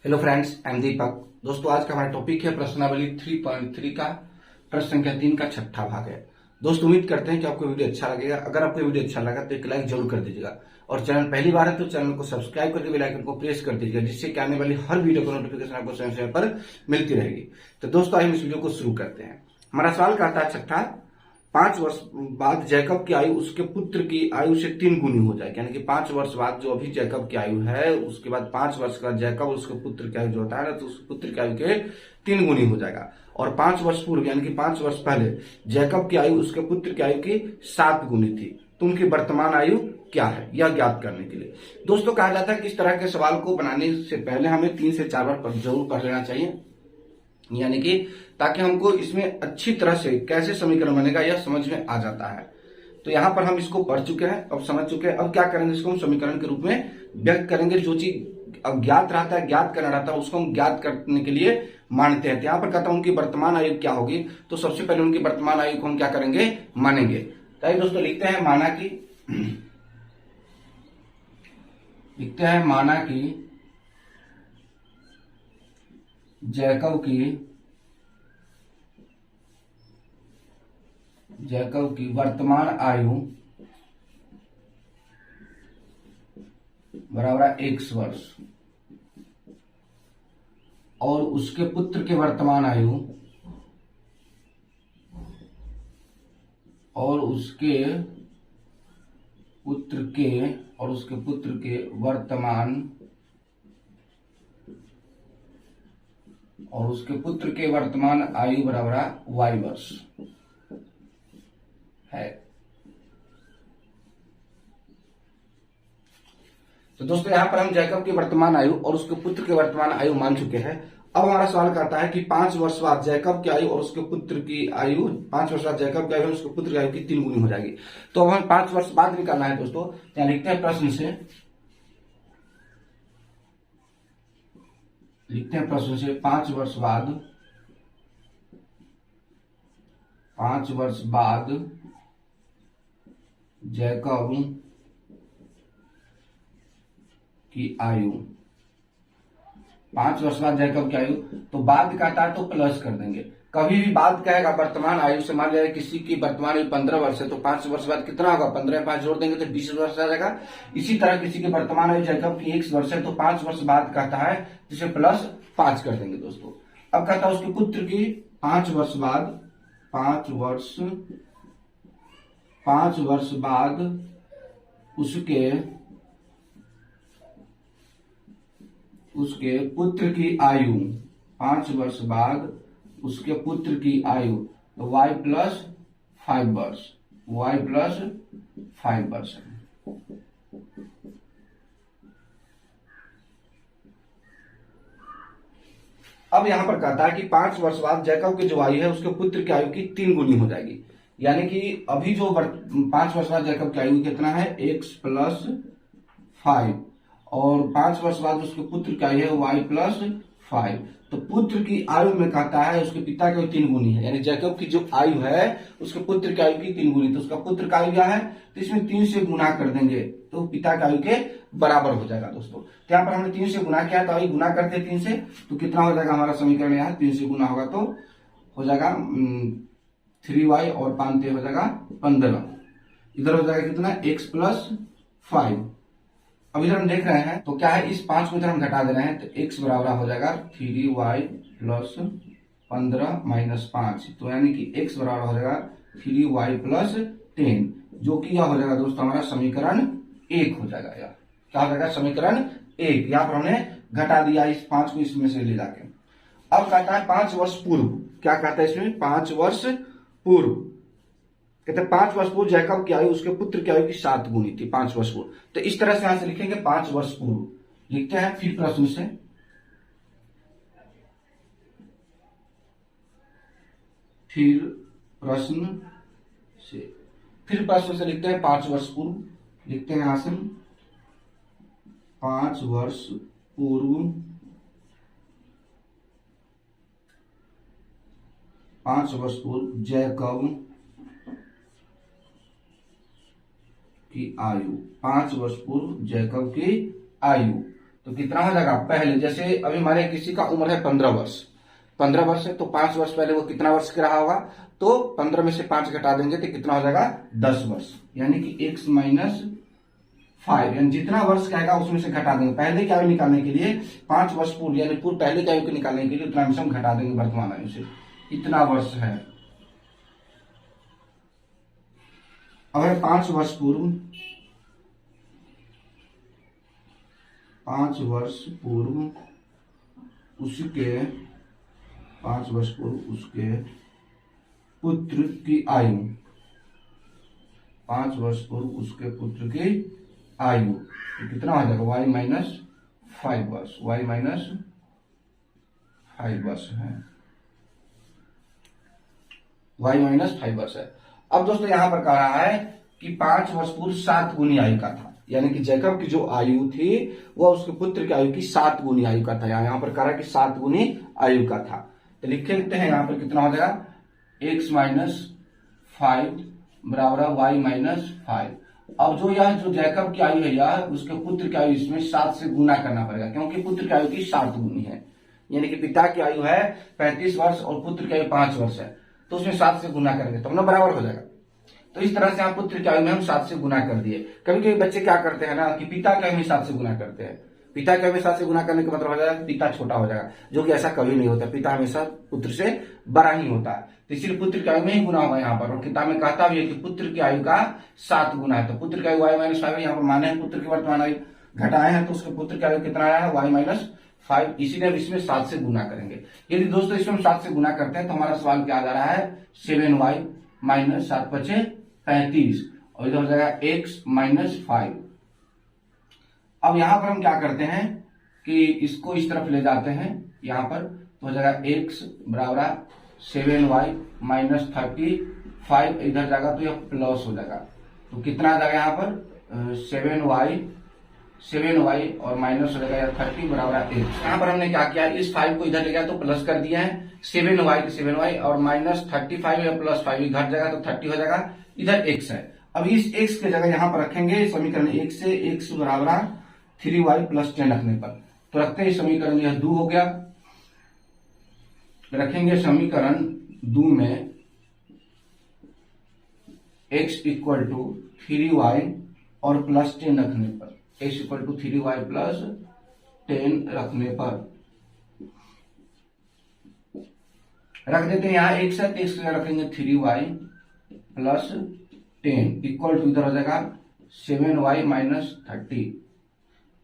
Hello friends, I am दीपक। दोस्तों, आज का हमारा टॉपिक है प्रश्नावली 3.3 का प्रश्न संख्या 3 का छठा भाग है। दोस्तों, उम्मीद करते हैं कि आपको वीडियो अच्छा लगेगा। अगर आपको वीडियो अच्छा लगा तो एक लाइक जरूर कर दीजिएगा और चैनल पहली बार है तो चैनल को सब्सक्राइब करके बेल आइकन को प्रेस कर दीजिएगा, जिससे कि आने वाली हर वीडियो को नोटिफिकेशन आपको समय समय पर मिलती रहेगी। तो दोस्तों, हम इस वीडियो को शुरू करते हैं। हमारा सवाल कहता है छठा, 5 वर्ष बाद जैकब की आयु उसके पुत्र की आयु से 3 गुनी हो जाएगी। यानी कि 5 वर्ष बाद जो अभी जैकब की आयु है, उसके बाद 5 वर्ष का जैकब उसके पुत्र की आयु जो होता है ना, तो उसके पुत्र की आयु के 3 गुनी हो जाएगा। और 5 वर्ष पूर्व यानी कि 5 वर्ष पहले जैकब की आयु उसके पुत्र की आयु की 7 गुनी थी। तो उनकी वर्तमान आयु क्या है, यह ज्ञात करने के लिए दोस्तों कहा जाता है कि इस तरह के सवाल को बनाने से पहले हमें 3 से 4 बार जरूर पढ़ लेना चाहिए, यानी कि ताकि हमको इसमें अच्छी तरह से कैसे समीकरण बनेगा यह समझ में आ जाता है। तो यहाँ पर हम इसको पढ़ चुके हैं, अब समझ चुके हैं। अब क्या करेंगे, इसको हम समीकरण के रूप में व्यक्त करेंगे। जो चीज अज्ञात रहता है, ज्ञात करना रहता है, उसको हम ज्ञात करने के लिए मानते हैं। तो यहाँ पर कहता हूं उनकी वर्तमान आयु क्या होगी, तो सबसे पहले उनकी वर्तमान आयु को हम क्या करेंगे, मानेंगे। तो दोस्तों लिखते हैं माना कि जैकब की वर्तमान आयु बराबर x वर्ष और उसके पुत्र के वर्तमान आयु और उसके पुत्र के वर्तमान आयु बराबर y वर्ष है। तो दोस्तों यहां पर हम जैकब की वर्तमान आयु और उसके पुत्र के वर्तमान आयु मान चुके हैं। अब हमारा सवाल कहता है कि 5 वर्ष बाद जैकब की आयु और उसके पुत्र की आयु 5 वर्ष बाद जैकब की आयु और उसके पुत्र की आयु की 3 गुनी हो जाएगी। तो अब हमें 5 वर्ष बाद निकालना है दोस्तों। यहाँ लिखते हैं प्रश्न से 5 वर्ष बाद जैकब की आयु, 5 वर्ष बाद जैकब की आयु, तो बाद कहता है तो प्लस कर देंगे। कभी भी बाद कहेगा वर्तमान आयु से, मान लिया किसी की वर्तमान आयु 15 वर्ष है तो 5 वर्ष बाद कितना होगा, 15 5 जोड़ देंगे तो 20 वर्ष आ जाएगा। इसी तरह किसी की वर्तमान आयु जैकब की 1 वर्ष है तो 5 वर्ष बाद कहता है जिसे प्लस 5 कर देंगे दोस्तों। अब कहता है उसके पुत्र की 5 वर्ष बाद उसके पुत्र की आयु, 5 वर्ष बाद उसके पुत्र की आयु तो y प्लस 5 वर्ष है। अब यहां पर कहता है कि 5 वर्ष बाद जैकब की जो आयु है उसके पुत्र की आयु की 3 गुनी हो जाएगी। यानी कि अभी जो 5 वर्ष बाद जैकब की आयु कितना है, x प्लस 5, और 5 वर्ष बाद उसके पुत्र की आयु है y प्लस 5। तो पुत्र की आयु में कहता है उसके पिता की 3 गुनी है, यानी जैकब की जो आयु है उसके पुत्र की आयु की 3 गुनी। तो उसका पुत्र का आयु क्या है, तो इसमें 3 से गुना कर देंगे तो पिता की आयु के बराबर हो जाएगा दोस्तों। तो यहाँ पर हमने 3 से गुना किया, तो आयु गुना करते 3 से, तो कितना हो जाएगा हमारा समीकरण, यहाँ 3 से गुना होगा तो हो जाएगा 3y और 5 हो जाएगा 15। इधर हो जाएगा कितना, x प्लस 5। अब इधर हम देख रहे हैं तो क्या है, इस 5 को इधर हम घटा दे रहे हैं तो x बराबर हो जाएगा 3y प्लस 15 माइनस 5। तो यानी कि x बराबर हो जाएगा 3y प्लस 10, जो कि यह हो जाएगा दोस्तों हमारा समीकरण 1 हो जाएगा। यह क्या हो जाएगा, समीकरण 1। यहाँ पर हमने घटा दिया इस 5 को इसमें से ले जाके। अब कहता है 5 वर्ष पूर्व, क्या कहता है इसमें, 5 वर्ष पूर्व, कहते हैं 5 वर्ष पूर्व जैकब की आयु उसके पुत्र की आयु की 7 गुनी थी। 5 वर्ष पूर्व, तो इस तरह से यहां से लिखेंगे 5 वर्ष पूर्व। लिखते हैं फिर प्रश्न से लिखते हैं 5 वर्ष पूर्व। लिखते हैं यहां से 5 वर्ष पूर्व जैकब की आयु, 5 वर्ष पूर्व जैकब की आयु। तो कितना हो जाएगा, पहले जैसे अभी हमारे किसी का उम्र है 15 वर्ष, 15 वर्ष है तो 5 वर्ष पहले वो कितना वर्ष का रहा होगा, तो 15 में से 5 घटा देंगे तो कितना हो जाएगा 10 वर्ष, यानी कि x माइनस 5, यानी जितना वर्ष का आएगा उसमें से घटा देंगे। पहले की आयु निकालने के लिए 5 वर्ष पूर्व यानी पूर्व पहले की आयु को निकालने के लिए उतना हम घटा देंगे वर्तमान आयु से, इतना वर्ष है। अगर 5 वर्ष पूर्व 5 वर्ष पूर्व उसके 5 वर्ष पूर्व उसके पुत्र की आयु, 5 वर्ष पूर्व उसके पुत्र की आयु तो कितना हो जाएगा y माइनस 5 वर्ष, y माइनस 5 वर्ष है, y माइनस 5 वर्ष है। अब दोस्तों यहां पर कह रहा है कि 5 वर्ष पूर्व 7 गुनी आयु का था, यानी कि जैकब की जो आयु थी वह उसके पुत्र की आयु की 7 गुनी आयु का था। यहां पर कह रहा है कि 7 गुनी आयु का था, तो लिखते हैं यहां पर कितना हो जाएगा x माइनस 5 बराबर y माइनस 5। अब जो यह जो जैकब की आयु है यह उसके पुत्र की आयु इसमें 7 से गुना करना पड़ेगा, क्योंकि पुत्र की आयु की 7 गुनी है, यानी कि पिता की आयु है 35 वर्ष और पुत्र की आयु 5 वर्ष है, तो उसमें 7 से गुना करेंगे तो ना बराबर हो जाएगा। तो इस तरह से हम पुत्र की आयु में हम 7 से गुना कर दिए। कभी कभी बच्चे क्या करते हैं ना कि पिता की आयु में 7 से गुना करते हैं, पिता की आयु में 7 से गुना करने का मतलब हो जाएगा पिता छोटा हो जाएगा, जो कि ऐसा कभी नहीं होता, पिता हमेशा पुत्र से बड़ा ही होता है, तो इसलिए पुत्र की आयु में ही गुना होगा यहाँ पर। और किताब में कहता भी है कि पुत्र की आयु का 7 गुना है, तो पुत्र की आयु y माइनस 5 यहाँ पर माने हैं पुत्र की वर्तमान आयु घटाए हैं, तो उसके पुत्र की आयु कितना आया है y माइनस 5, इसीलिए हम इसमें 7 से गुना करेंगे। यदि दोस्तों इसमें हम 7 से गुना करते हैं तो हमारा सवाल क्या आ जा रहा है 7y माइनस 7 पचे 35 और इधर हो जाएगा x माइनस 5। अब यहां पर हम क्या करते हैं कि इसको इस तरफ ले जाते हैं, यहां पर तो हो जाएगा x बराबर 7y माइनस 35, इधर जाएगा तो यह प्लस हो जाएगा, तो कितना आ जाएगा यहाँ पर 7y और माइनस हो जाएगा 30 बराबर x। यहाँ पर हमने क्या किया, इस 5 को इधर ले गया तो प्लस कर दिया है, 7y के 7y और माइनस 35 या प्लस 5 घट जाएगा तो 30 हो जाएगा, इधर x है। अब इस x के जगह यहाँ पर रखेंगे समीकरण 1 से x बराबर 3y प्लस 10 रखने पर, तो रखते हैं समीकरण यह 2 हो गया, रखेंगे समीकरण 2 में x इक्वल टू 3y और प्लस 10 रखने पर, x equal to 3y plus 10 रखने पर रख देते हैं यहाँ x है, x रखेंगे 3y प्लस 10 इक्वल टू इधर हो जाएगा 7y माइनस 30।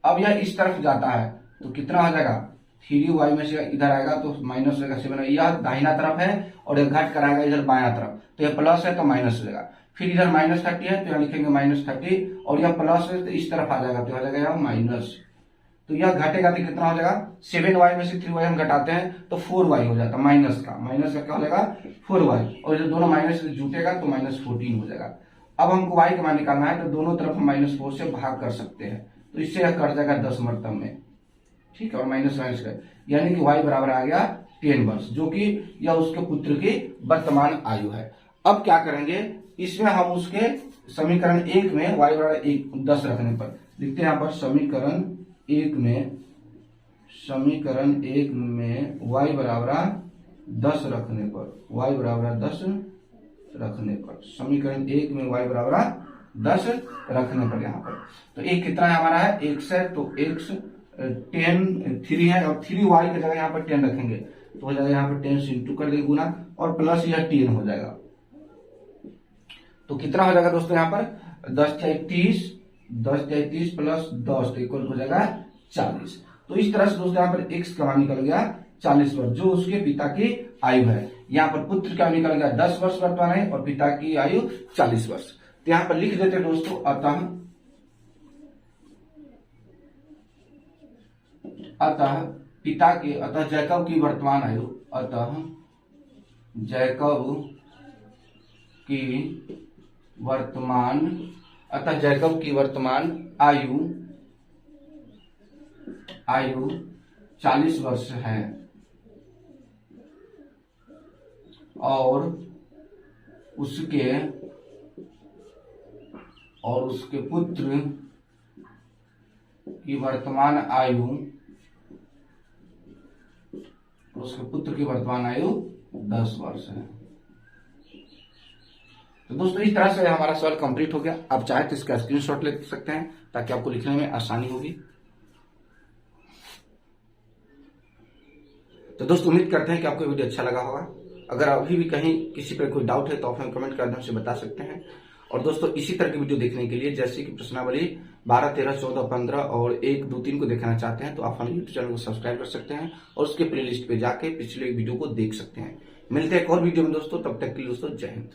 अब यह इस तरफ जाता है तो कितना हो जाएगा 3y में से इधर आएगा तो माइनस हो जाएगा 7, यह दाहिना तरफ है और यह घट कर आएगा इधर बायां तरफ, तो यह प्लस है तो माइनस हो जाएगा, फिर इधर माइनस 30 है तो यहाँ लिखेंगे माइनस 30 और यह प्लस है तो इस तरफ आ जाएगा तो हो जाएगा यहाँ माइनस, तो यह घटेगा तो कितना हो जाएगा 7y में से 3y हम घटाते हैं तो 4y हो जाता है, माइनस का क्या हो जाएगा 4y और जब दोनों माइनस से जुटेगा तो माइनस 14 हो जाएगा। अब हमको y का मान निकालना है तो दोनों तरफ हम माइनस 4 से भाग कर सकते हैं, तो इससे यह कट जाएगा 10 मरतब में, ठीक है, और माइनस माइनस का यानी कि y बराबर आ गया 10 वर्ष, जो कि यह उसके पुत्र की वर्तमान आयु है। अब क्या करेंगे, इसमें हम उसके समीकरण 1 में y बराबर 10 रखने पर लिखते हैं यहाँ पर समीकरण 1 में y बराबर 10 रखने पर, y बराबर 10 रखने पर, समीकरण 1 में y बराबर 10 रखने पर यहाँ पर, तो एक कितना है हमारा है x है, तो x 3 है और 3y की जगह यहाँ पर 10 रखेंगे तो हो जाएगा यहाँ पर 10 से इंटू कर देंगे गुना और प्लस यह 10 हो जाएगा, तो कितना हो जाएगा दोस्तों यहाँ पर 10 या 30 प्लस 10 इक्वल हो जाएगा 40। तो इस तरह से दोस्तों यहाँ पर x का मान निकल गया 40 वर्ष, जो उसके पिता की आयु है। यहाँ पर पुत्र का निकल गया 10 वर्ष वर्तमान है और पिता की आयु 40 वर्ष। तो यहाँ पर लिख देते दोस्तों अतः जैकब की वर्तमान आयु, जैकब की वर्तमान आयु 40 वर्ष है और उसके पुत्र की वर्तमान आयु, उसके पुत्र की वर्तमान आयु 10 वर्ष है। तो दोस्तों इस तरह से हमारा सवाल कंप्लीट हो गया। आप चाहे तो इसका स्क्रीनशॉट ले सकते हैं ताकि आपको लिखने में आसानी होगी। तो दोस्तों उम्मीद करते हैं कि आपको वीडियो अच्छा लगा होगा। अगर अभी भी कहीं किसी पर कोई डाउट है तो आप हमें कमेंट के माध्यम से बता सकते हैं। और दोस्तों इसी तरह की वीडियो देखने के लिए, जैसे कि प्रश्नावली 12, 13, 14, 15 और 1, 2, 3 को देखना चाहते हैं तो आप हमारे यूट्यूब चैनल को सब्सक्राइब कर सकते हैं और उसके प्लेलिस्ट पे जाके पिछले वीडियो को देख सकते हैं। मिलते हैं एक और वीडियो में दोस्तों, तब तक के लिए दोस्तों जय हिंद।